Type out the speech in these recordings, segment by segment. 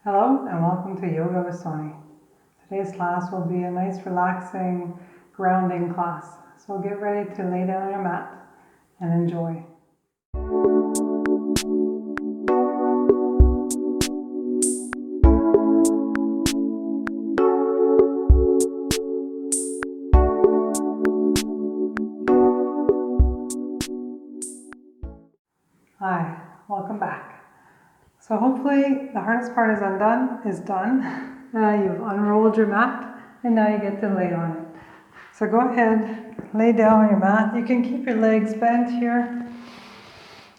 Hello and welcome to Yoga with Sony. Today's class will be a nice relaxing grounding class. So get ready to lay down on your mat and enjoy. Hi, welcome back. So hopefully the hardest part is done. You've unrolled your mat and now you get to lay on it. So go ahead, lay down on your mat. You can keep your legs bent here.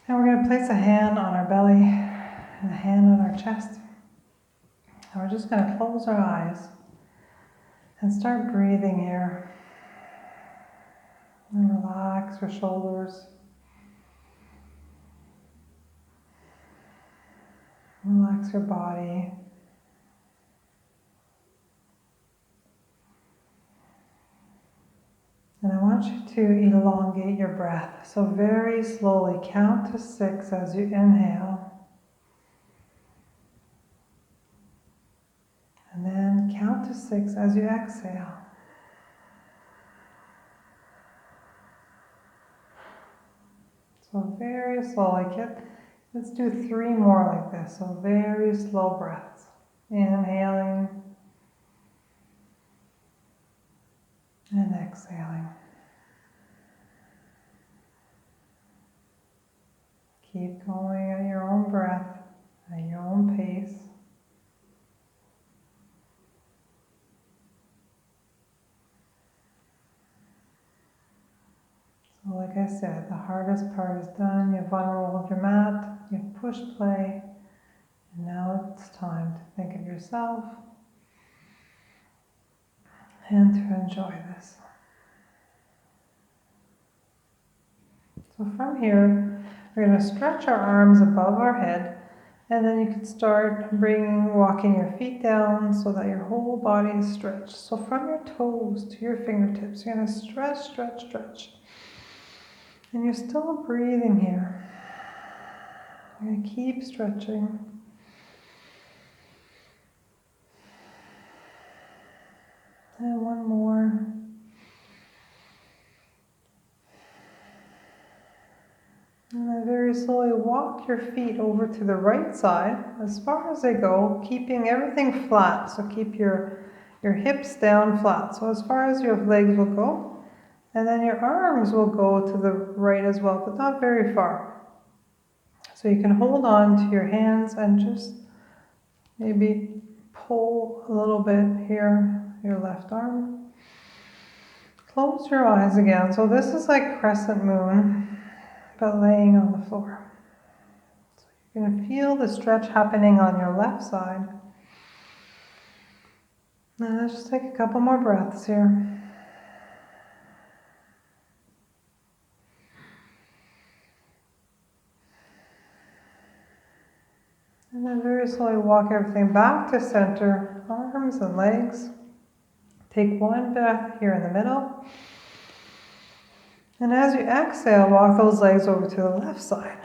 And we're going to place a hand on our belly and a hand on our chest. And we're just going to close our eyes and start breathing here. And relax your shoulders. Relax your body. And I want you to elongate your breath. So very slowly count to 6 as you inhale. And then count to 6 as you exhale. So very slowly. Let's do 3 more like this. So very slow breaths. Inhaling. And exhaling. Keep going at your own breath, at your own pace. So like I said, the hardest part is done. You've unrolled your mat, you've pushed play, and now it's time to think of yourself and to enjoy this. So from here, we're going to stretch our arms above our head, and then you can start walking your feet down so that your whole body is stretched. So from your toes to your fingertips, you're going to stretch, stretch, stretch. And you're still breathing here. You're going to keep stretching. And one more. And then very slowly walk your feet over to the right side as far as they go, keeping everything flat. So keep your hips down flat. So as far as your legs will go. And then your arms will go to the right as well, but not very far. So you can hold on to your hands and just maybe pull a little bit here, your left arm. Close your eyes again. So this is like crescent moon, but laying on the floor. So you're going to feel the stretch happening on your left side. Now let's just take a couple more breaths here. And then very slowly walk everything back to center, arms and legs. Take one breath here in the middle. And as you exhale, walk those legs over to the left side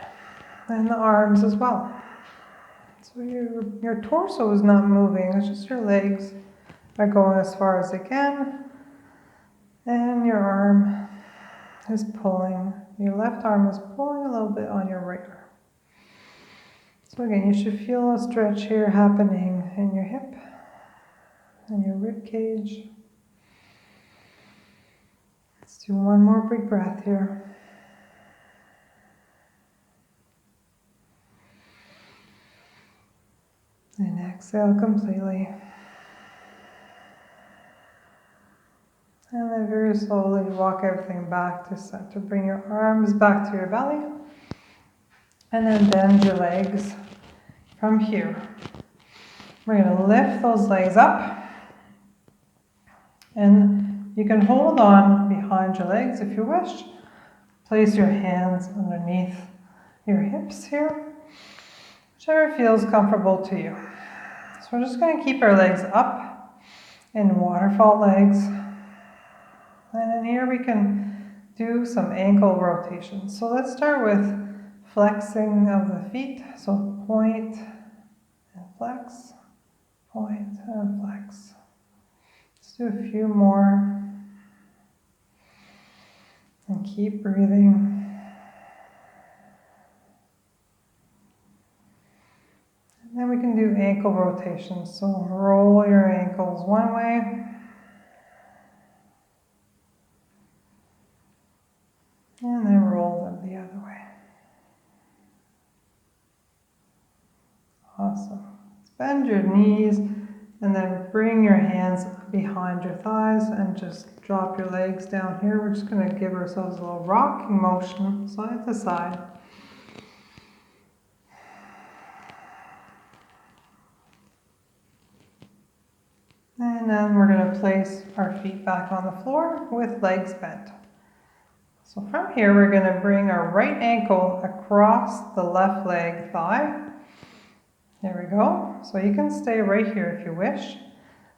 and the arms as well. So your torso is not moving, it's just your legs are going as far as they can. And your arm is pulling, your left arm is pulling a little bit on your right arm. So again, you should feel a stretch here happening in your hip and your rib cage. Let's do one more big breath here. And exhale completely. And then very slowly walk everything back to center. Bring your arms back to your belly. And then bend your legs from here. We're going to lift those legs up. And you can hold on behind your legs if you wish. Place your hands underneath your hips here. Whichever feels comfortable to you. So we're just going to keep our legs up in waterfall legs. And in here we can do some ankle rotations. So let's start with flexing of the feet. So point and flex. point and flex. Let's do a few more. And keep breathing. And then we can do ankle rotations. So roll your ankles one way. And then roll them the other way. Awesome. Bend your knees and then bring your hands behind your thighs and just drop your legs down here. We're just going to give ourselves a little rocking motion side to side. And then we're going to place our feet back on the floor with legs bent. So from here, we're going to bring our right ankle across the left leg thigh. There we go. So you can stay right here if you wish.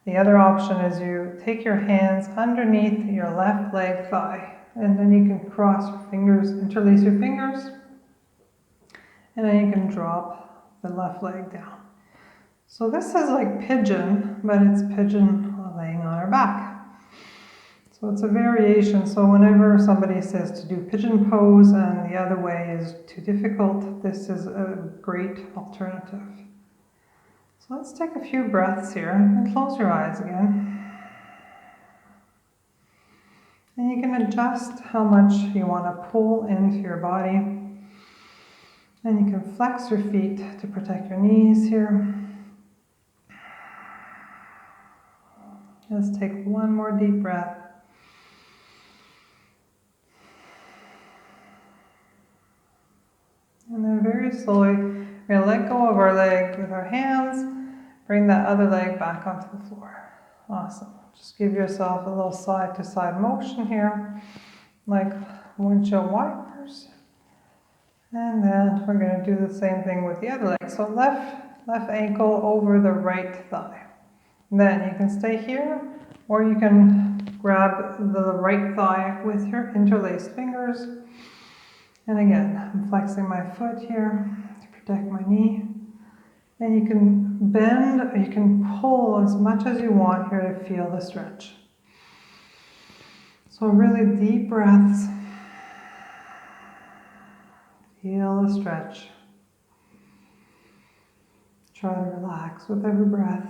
The other option is you take your hands underneath your left leg thigh, and then you can cross your fingers, interlace your fingers, and then you can drop the left leg down. So this is like pigeon, but it's pigeon laying on our back. So it's a variation. So whenever somebody says to do pigeon pose and the other way is too difficult, this is a great alternative. So let's take a few breaths here and close your eyes again. And you can adjust how much you want to pull into your body. And you can flex your feet to protect your knees here. Let's take one more deep breath. And then very slowly, we're going to let go of our leg with our hands. Bring that other leg back onto the floor. Awesome. Just give yourself a little side to side motion here, like windshield wipers. And then we're going to do the same thing with the other leg. So left ankle over the right thigh. Then you can stay here, or you can grab the right thigh with your interlaced fingers. And again, I'm flexing my foot here to protect my knee. And you can bend, or you can pull as much as you want here to feel the stretch. So really deep breaths. Feel the stretch. Try to relax with every breath.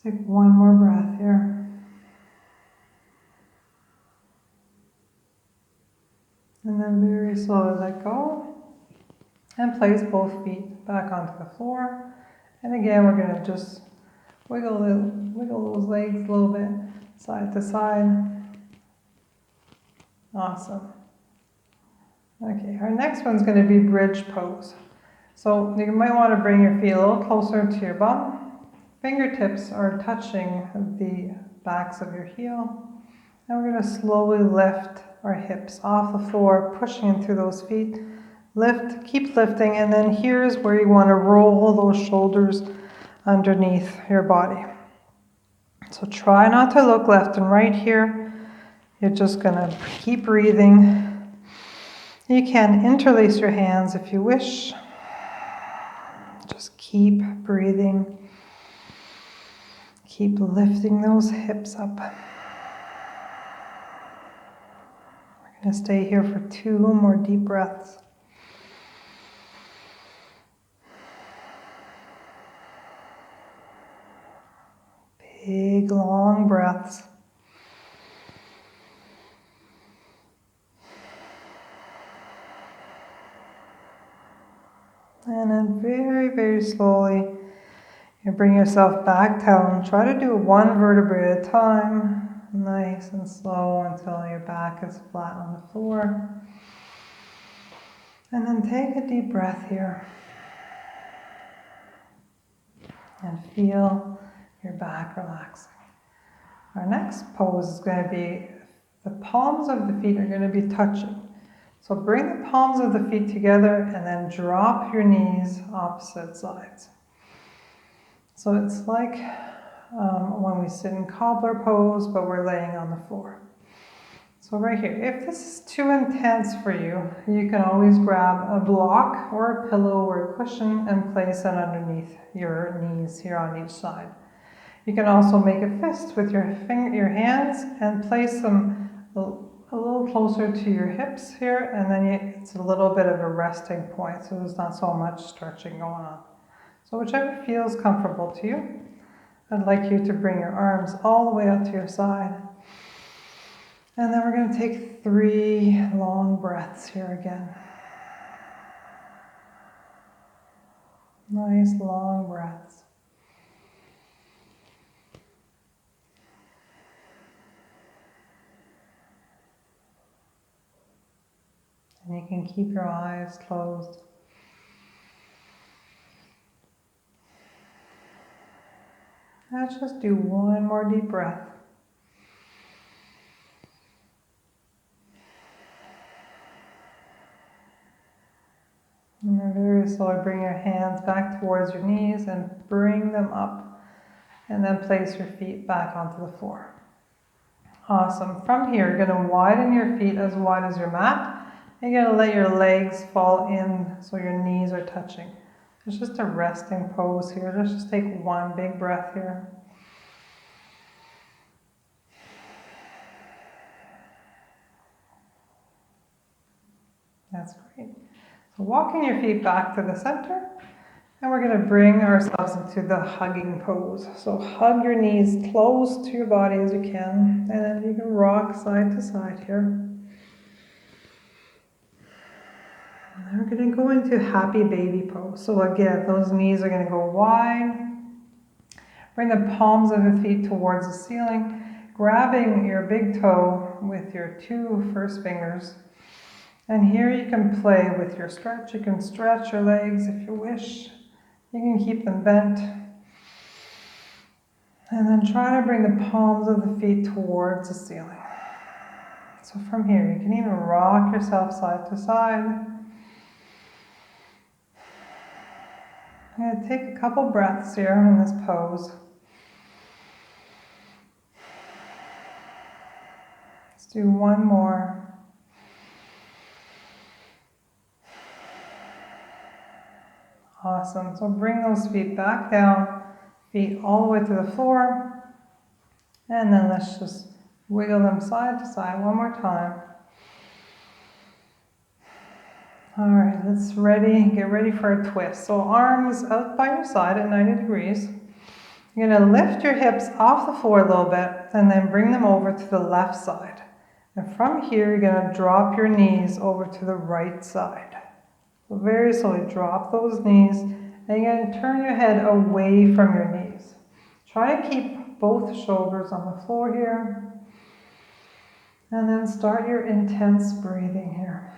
Take one more breath here. And then very slowly let go. And place both feet back onto the floor. And again, we're going to just wiggle those legs a little bit, side to side. Awesome. Okay, our next one's going to be bridge pose. So you might want to bring your feet a little closer to your bum. Fingertips are touching the backs of your heel. And we're going to slowly lift our hips off the floor, pushing into those feet. Lift, keep lifting, and then here's where you want to roll those shoulders underneath your body. So try not to look left and right here. You're just going to keep breathing. You can interlace your hands if you wish. Just keep breathing. Keep lifting those hips up. We're going to stay here for 2 more deep breaths. Big, long breaths. And then very, very slowly, you bring yourself back down. Try to do 1 vertebrae at a time. Nice and slow until your back is flat on the floor. And then take a deep breath here. And feel your back relaxing. Our next pose is going to be, the palms of the feet are going to be touching. So bring the palms of the feet together and then drop your knees opposite sides. So it's like when we sit in cobbler pose, but we're laying on the floor. So right here, if this is too intense for you, you can always grab a block or a pillow or a cushion and place it underneath your knees here on each side. You can also make a fist with your hands and place them a little closer to your hips here, and then it's a little bit of a resting point, so there's not so much stretching going on. So whichever feels comfortable to you. I'd like you to bring your arms all the way out to your side. And then we're going to take 3 long breaths here again. Nice long breaths. And you can keep your eyes closed. Let's just do one more deep breath. And then very slowly bring your hands back towards your knees and bring them up. And then place your feet back onto the floor. Awesome. From here, you're going to widen your feet as wide as your mat. And you're going to let your legs fall in so your knees are touching. It's just a resting pose here. Let's just take one big breath here. That's great. So walking your feet back to the center, and we're going to bring ourselves into the hugging pose. So hug your knees close to your body as you can, and then you can rock side to side here. And then we're going to go into happy baby pose. So again, those knees are going to go wide. Bring the palms of the feet towards the ceiling, grabbing your big toe with your 2 first fingers. And here you can play with your stretch. You can stretch your legs if you wish. You can keep them bent. And then try to bring the palms of the feet towards the ceiling. So from here, you can even rock yourself side to side. I'm going to take a couple breaths here in this pose. Let's do one more. Awesome. So bring those feet back down, feet all the way to the floor. And then let's just wiggle them side to side one more time. All right, get ready for a twist. So arms out by your side at 90 degrees. You're gonna lift your hips off the floor a little bit and then bring them over to the left side. And from here, you're gonna drop your knees over to the right side. So very slowly drop those knees, and you're going to turn your head away from your knees. Try to keep both shoulders on the floor here. And then start your intense breathing here.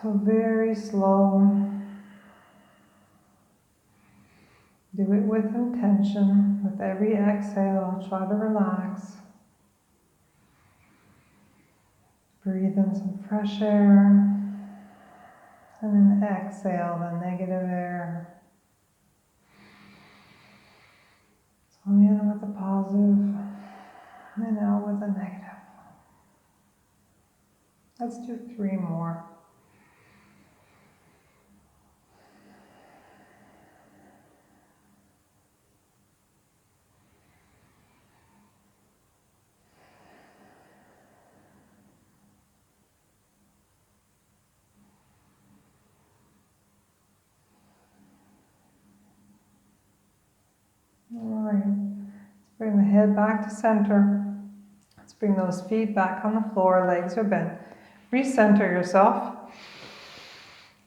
So very slow. Do it with intention. With every exhale, try to relax. Breathe in some fresh air. And then exhale the negative air. So in with the positive, and out with the negative. Let's do 3 more. All right, let's bring the head back to center. Let's bring those feet back on the floor, legs are bent. Recenter yourself.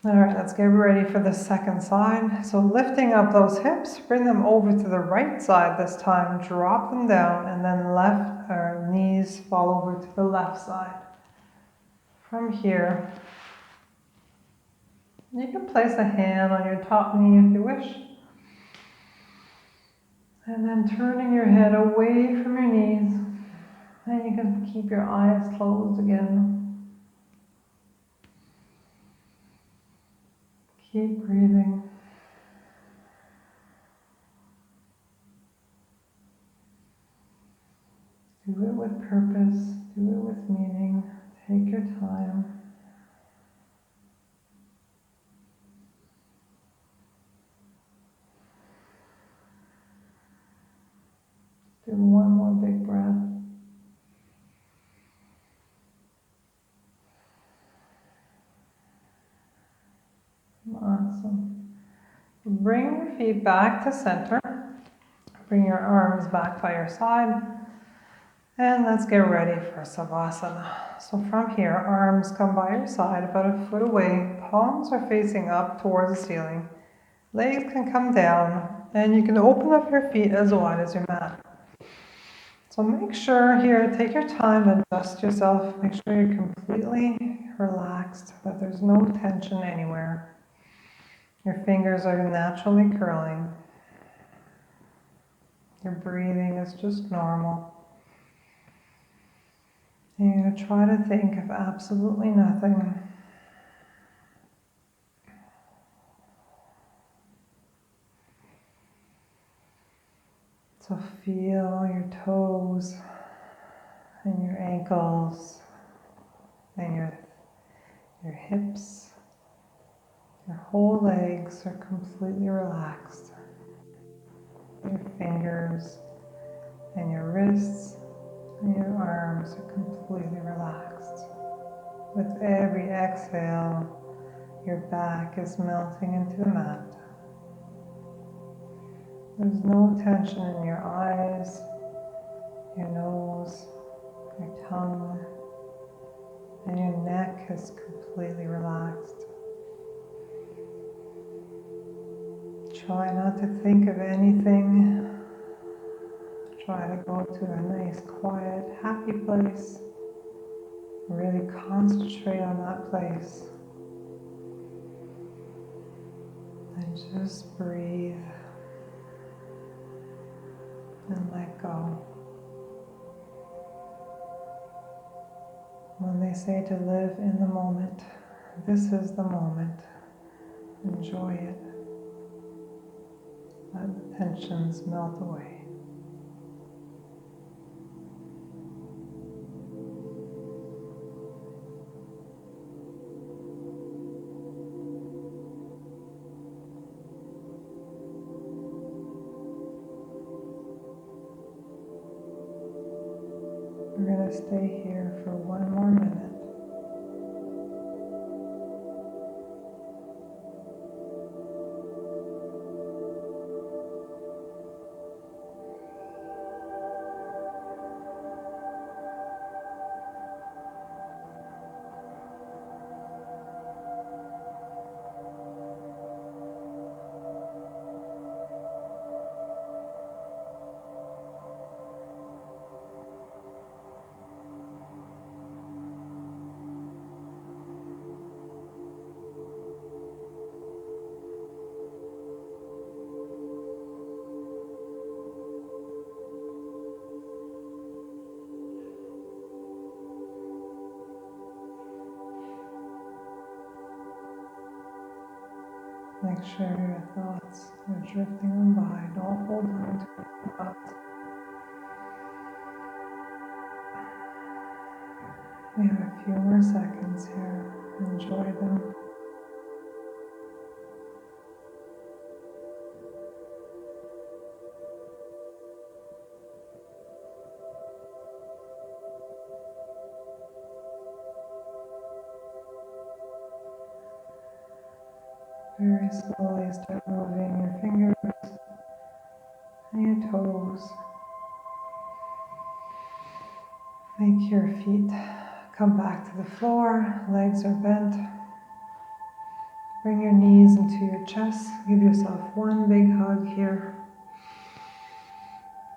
All right, let's get ready for the second side. So lifting up those hips, bring them over to the right side this time, drop them down, and then knees fall over to the left side. From here, you can place a hand on your top knee if you wish. And then turning your head away from your knees, and you can keep your eyes closed again. Keep breathing. Do it with purpose, do it with meaning. Take your time. Do one more big breath. Awesome. Bring your feet back to center. Bring your arms back by your side. And let's get ready for Savasana. So from here, arms come by your side about a foot away. Palms are facing up towards the ceiling. Legs can come down, and you can open up your feet as wide as your mat. So make sure here, take your time, adjust yourself. Make sure you're completely relaxed, that there's no tension anywhere. Your fingers are naturally curling. Your breathing is just normal. And you're going to try to think of absolutely nothing. So feel your toes and your ankles and your hips. Your whole legs are completely relaxed. Your fingers and your wrists and your arms are completely relaxed. With every exhale, your back is melting into the mat. There's no tension in your eyes, your nose, your tongue, and your neck is completely relaxed. Try not to think of anything. Try to go to a nice, quiet, happy place. Really concentrate on that place. And just breathe and let go. When they say to live in the moment, this is the moment. Enjoy it. Let the tensions melt away. We're going to stay here for one more minute. Make sure your thoughts are drifting on by. Don't hold on to your thoughts. We have a few more seconds here. Enjoy them. Very slowly start moving your fingers and your toes. Make your feet come back to the floor, legs are bent. Bring your knees into your chest. Give yourself one big hug here.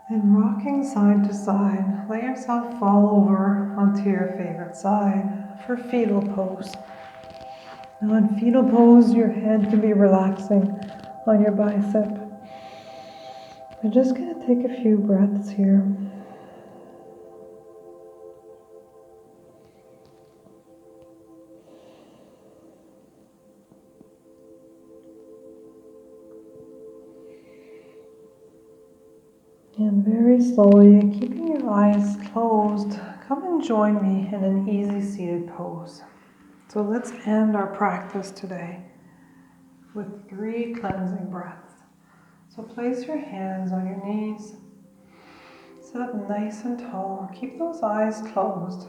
And rocking side to side, let yourself fall over onto your favorite side for fetal pose. Now in fetal pose, your head can be relaxing on your bicep. We're just going to take a few breaths here. And very slowly, keeping your eyes closed, come and join me in an easy seated pose. So let's end our practice today with 3 cleansing breaths. So place your hands on your knees, sit up nice and tall, keep those eyes closed.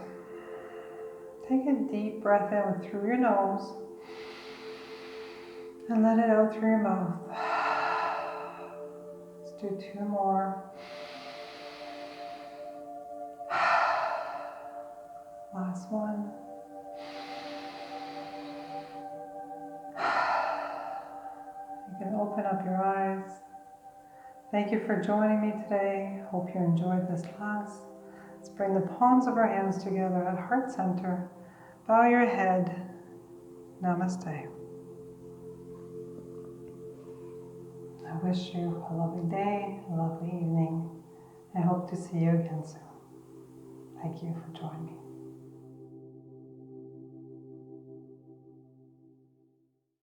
Take a deep breath in through your nose and let it out through your mouth. Let's do 2 more. Last one. You can open up your eyes. Thank you for joining me today. Hope you enjoyed this class. Let's bring the palms of our hands together at heart center. Bow your head. Namaste. I wish you a lovely day, a lovely evening. I hope to see you again soon. Thank you for joining me.